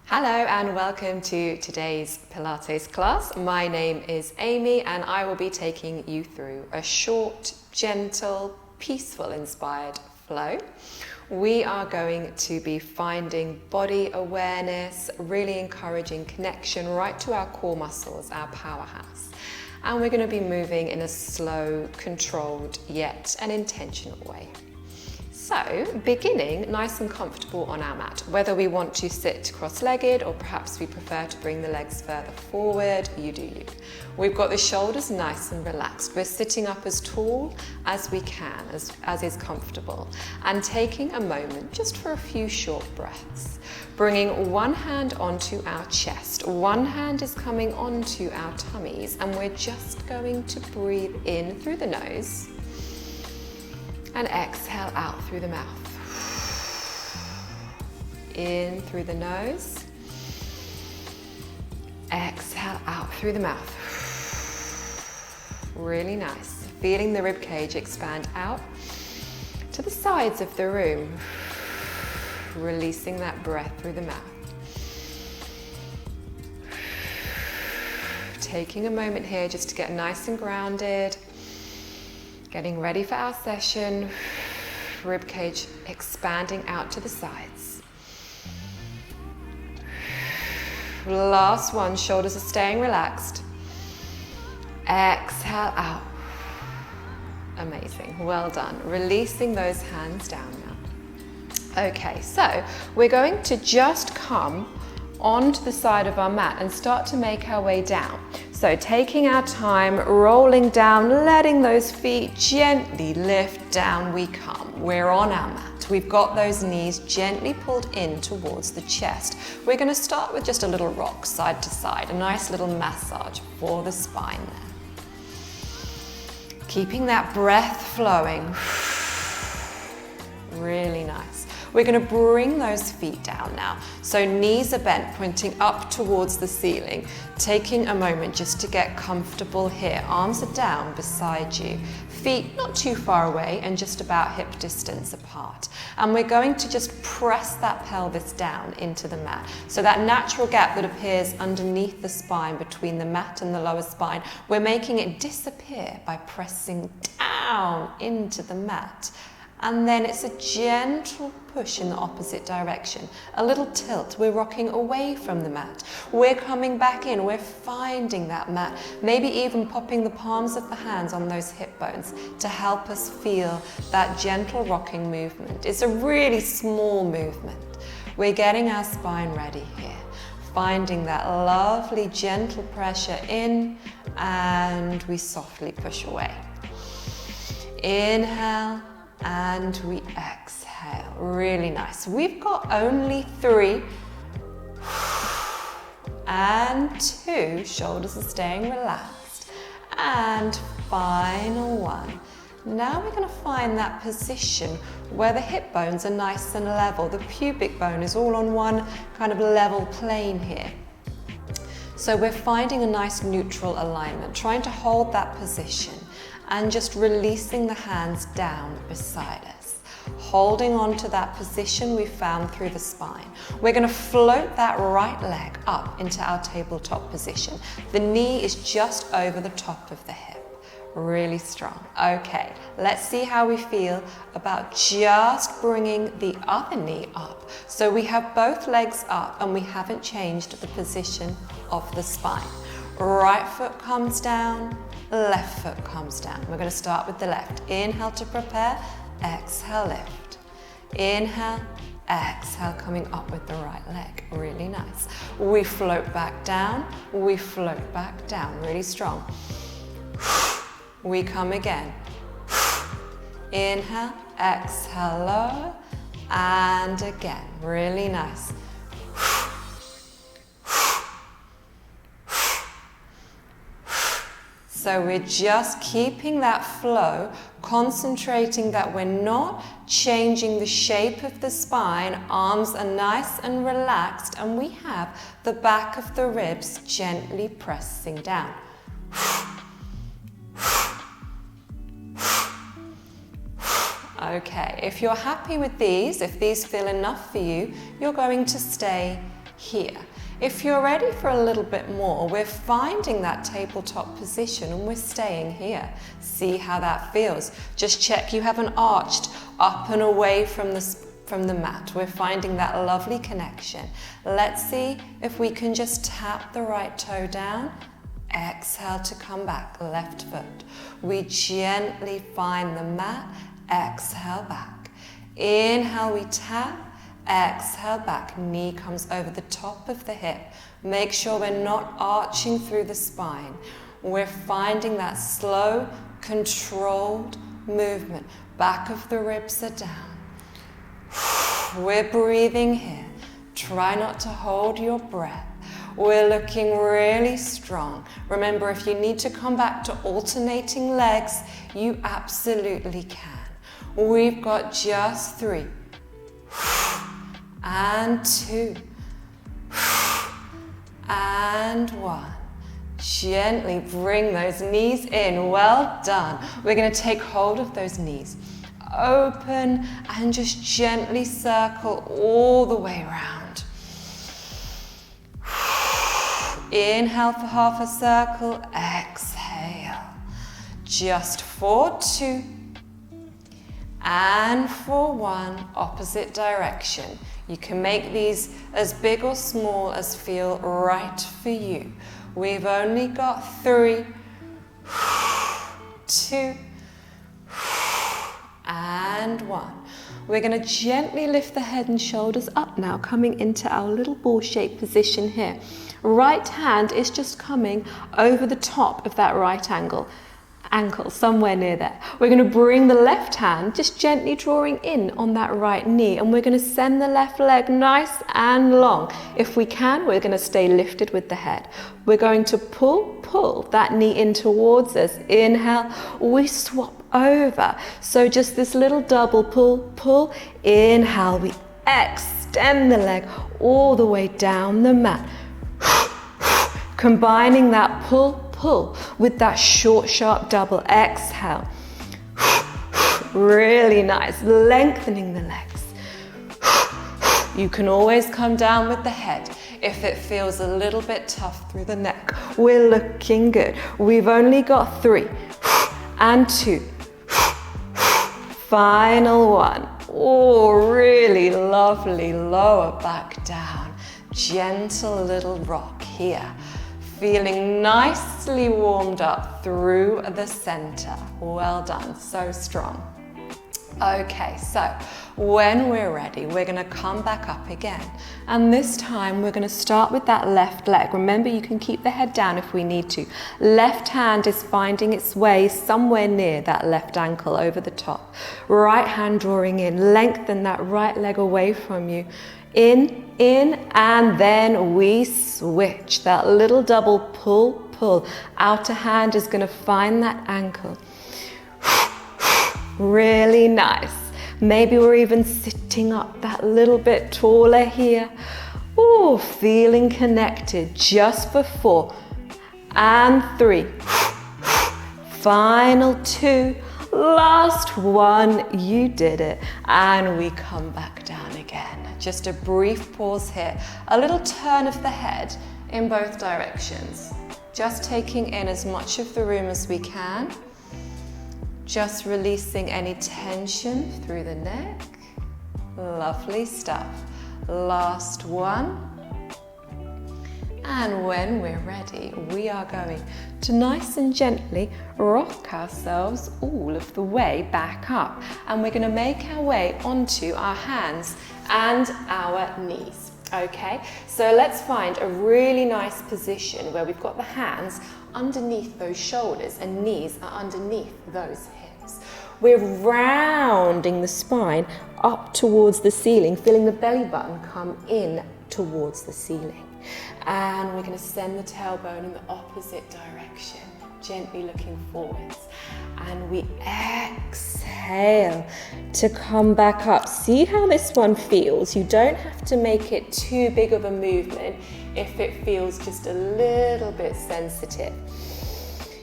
Hello and welcome to today's Pilates class. My name is Amy and I will be taking you through a short, gentle, peaceful, inspired flow. We are going to be finding body awareness, really encouraging connection right to our core muscles, our powerhouse. And we're going to be moving in a slow, controlled, yet an intentional way. So, beginning nice and comfortable on our mat, whether we want to sit cross-legged or perhaps we prefer to bring the legs further forward, you do you. We've got the shoulders nice and relaxed. We're sitting up as tall as we can, as is comfortable, and taking a moment just for a few short breaths. Bringing one hand onto our chest, one hand is coming onto our tummies, and we're just going to breathe in through the nose and exhale out through the mouth. In through the nose, exhale out through the mouth. Really nice. Feeling the rib cage expand out to the sides of the room. Releasing that breath through the mouth. Taking a moment here just to get nice and grounded. Getting ready for our session, rib cage expanding out to the sides. Last one, shoulders are staying relaxed. Exhale out. Amazing, well done. Releasing those hands down now. Okay, so we're going to just come onto the side of our mat and start to make our way down. So taking our time, rolling down, letting those feet gently lift, down we come. We're on our mat. We've got those knees gently pulled in towards the chest. We're going to start with just a little rock side to side, a nice little massage for the spine there. Keeping that breath flowing. Really nice. We're going to bring those feet down now. So knees are bent, pointing up towards the ceiling. Taking a moment just to get comfortable here. Arms are down beside you. Feet not too far away and just about hip distance apart. And we're going to just press that pelvis down into the mat. So that natural gap that appears underneath the spine between the mat and the lower spine, we're making it disappear by pressing down into the mat. And then it's a gentle push in the opposite direction. A little tilt. We're rocking away from the mat. We're coming back in. We're finding that mat. Maybe even popping the palms of the hands on those hip bones to help us feel that gentle rocking movement. It's a really small movement. We're getting our spine ready here. Finding that lovely gentle pressure in, and we softly push away. Inhale. And we exhale. Really nice. We've got only 3 and 2. Shoulders are staying relaxed. And final 1. Now we're going to find that position where the hip bones are nice and level. The pubic bone is all on one kind of level plane here. So we're finding a nice neutral alignment, trying to hold that position. And just releasing the hands down beside us. Holding on to that position we found through the spine. We're going to float that right leg up into our tabletop position. The knee is just over the top of the hip. Really strong. Okay, let's see how we feel about just bringing the other knee up. So we have both legs up and we haven't changed the position of the spine. Right foot comes down, left foot comes down. We're going to start with the left. Inhale to prepare, exhale, lift. Inhale, exhale, coming up with the right leg. Really nice. We float back down, we float back down. Really strong. We come again. Inhale, exhale, lower, and again. Really nice. So we're just keeping that flow, concentrating that we're not changing the shape of the spine. Arms are nice and relaxed, and we have the back of the ribs gently pressing down. Okay, if you're happy with these, if these feel enough for you, you're going to stay here. If you're ready for a little bit more, we're finding that tabletop position and we're staying here. See how that feels. Just check you haven't arched up and away from the mat. We're finding that lovely connection. Let's see if we can just tap the right toe down. Exhale to come back, left foot. We gently find the mat, exhale back. Inhale, we tap. Exhale back, knee comes over the top of the hip. Make sure we're not arching through the spine. We're finding that slow, controlled movement. Back of the ribs are down. We're breathing here. Try not to hold your breath. We're looking really strong. Remember, if you need to come back to alternating legs, you absolutely can. We've got just 3. And 2, and 1. Gently bring those knees in. Well done. We're going to take hold of those knees. Open and just gently circle all the way around. Inhale for half a circle. Exhale. Just for 2. And for 1, opposite direction. You can make these as big or small as feel right for you. We've only got 3, 2, and 1. We're going to gently lift the head and shoulders up now, coming into our little ball-shaped position here. Right hand is just coming over the top of that right ankle, somewhere near there. We're going to bring the left hand just gently drawing in on that right knee, and we're going to send the left leg nice and long. If we can, we're going to stay lifted with the head. We're going to pull that knee in towards us. Inhale, we swap over. So just this little double pull. Inhale, we extend the leg all the way down the mat. Combining that pull with that short, sharp double. Exhale. Really nice. Lengthening the legs. You can always come down with the head if it feels a little bit tough through the neck. We're looking good. We've only got 3 and 2. Final 1. Oh, really lovely. Lower back down. Gentle little rock here. Feeling nicely warmed up through the center. Well done, so strong. Okay, so when we're ready, we're going to come back up again. And this time we're going to start with that left leg. Remember, you can keep the head down if we need to. Left hand is finding its way somewhere near that left ankle over the top. Right hand drawing in. Lengthen that right leg away from you. In, and then we switch. That little double pull. Outer hand is going to find that ankle. Really nice. Maybe we're even sitting up that little bit taller here. Ooh, feeling connected. Just for 4 and 3. Final 2. Last 1. You did it. And we come back down again. Just a brief pause here. A little turn of the head in both directions. Just taking in as much of the room as we can. Just releasing any tension through the neck. Lovely stuff. Last 1. And when we're ready, we are going to nice and gently rock ourselves all of the way back up. And we're going to make our way onto our hands and our knees. Okay, so let's find a really nice position where we've got the hands underneath those shoulders and knees are underneath those hips. We're rounding the spine up towards the ceiling, feeling the belly button come in towards the ceiling. And we're going to send the tailbone in the opposite direction, gently looking forwards. And we exhale to come back up. See how this one feels. You don't have to make it too big of a movement if it feels just a little bit sensitive.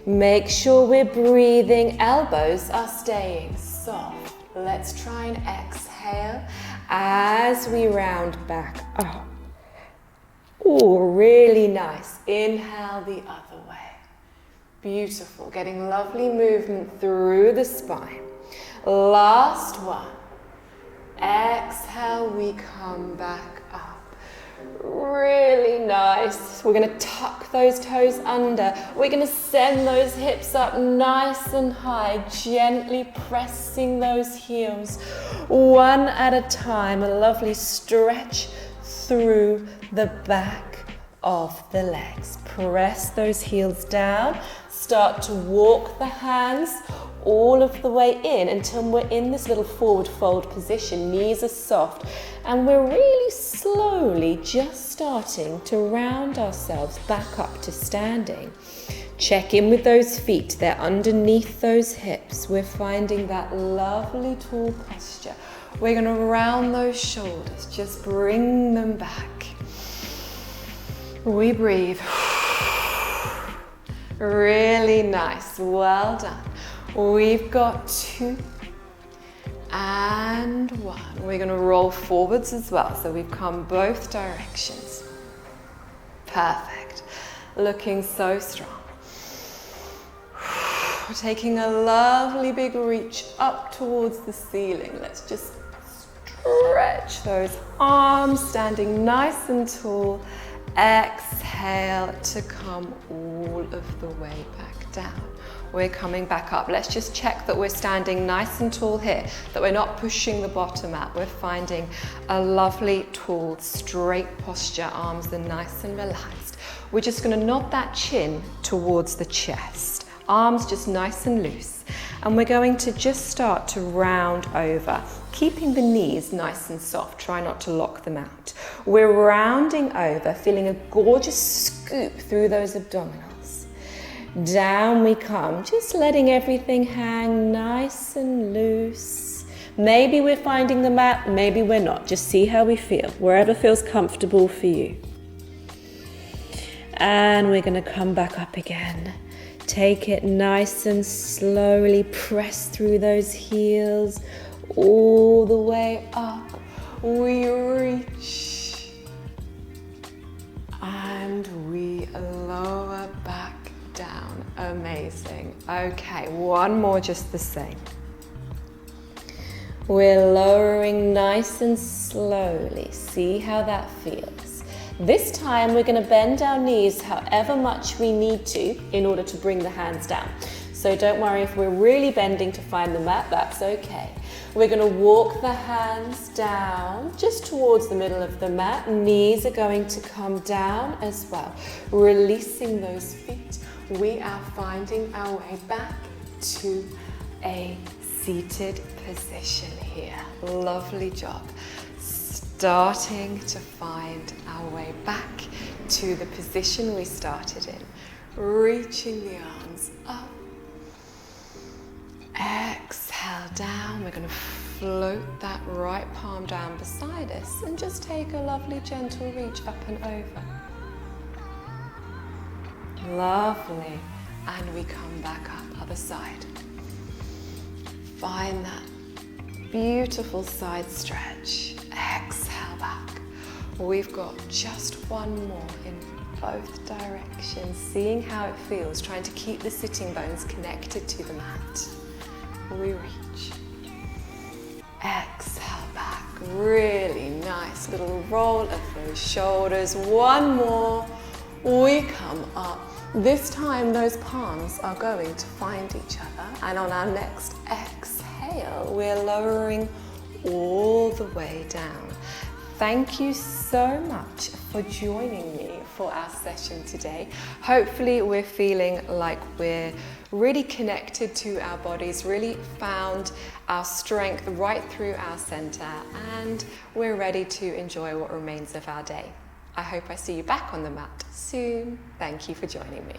Make sure we're breathing. Elbows are staying soft. Let's try and exhale as we round back up. Ooh, really nice. Inhale the other way. Beautiful. Getting lovely movement through the spine. Last one. Exhale, we come back up. Really nice. We're going to tuck those toes under. We're going to send those hips up nice and high, gently pressing those heels one at a time. A lovely stretch through the back of the legs. Press those heels down. Start to walk the hands all of the way in until we're in this little forward fold position. Knees are soft, and we're really slowly just starting to round ourselves back up to standing. Check in with those feet. They're underneath those hips. We're finding that lovely tall posture. We're going to round those shoulders. Just bring them back. We breathe. Really nice. Well done. We've got 2 and 1. We're going to roll forwards as well, so we've come both directions. Perfect. Looking so strong. We're taking a lovely big reach up towards the ceiling. Let's just stretch those arms, standing nice and tall. Exhale to come all of the way back down. We're coming back up. Let's just check that we're standing nice and tall here, that we're not pushing the bottom out. We're finding a lovely, tall, straight posture. Arms are nice and relaxed. We're just going to nod that chin towards the chest. Arms just nice and loose. And we're going to just start to round over, keeping the knees nice and soft. Try not to lock them out. We're rounding over, feeling a gorgeous scoop through those abdominals. Down we come, just letting everything hang nice and loose. Maybe we're finding the mat, maybe we're not. Just see how we feel, wherever feels comfortable for you. And we're going to come back up again. Take it nice and slowly, press through those heels all the way up. We reach and we lower back down. Amazing. Okay, one more just the same. We're lowering nice and slowly. See how that feels. This time we're going to bend our knees however much we need to in order to bring the hands down. So don't worry if we're really bending to find the mat, that's okay. We're going to walk the hands down just towards the middle of the mat. Knees are going to come down as well. Releasing those feet. We are finding our way back to a seated position here. Lovely job. Starting to find our way back to the position we started in. Reaching the arms up. Exhale down. We're going to float that right palm down beside us and just take a lovely gentle reach up and over. Lovely. And we come back up, other side. Find that beautiful side stretch. Exhale back. We've got just one more in both directions. Seeing how it feels, trying to keep the sitting bones connected to the mat. We reach. Exhale back. Really nice little roll of those shoulders. One more. We come up. This time those palms are going to find each other, and on our next exhale we're lowering all the way down. Thank you so much for joining me for our session today. Hopefully we're feeling like we're really connected to our bodies, really found our strength right through our center, and we're ready to enjoy what remains of our day. I hope I see you back on the mat soon. Thank you for joining me.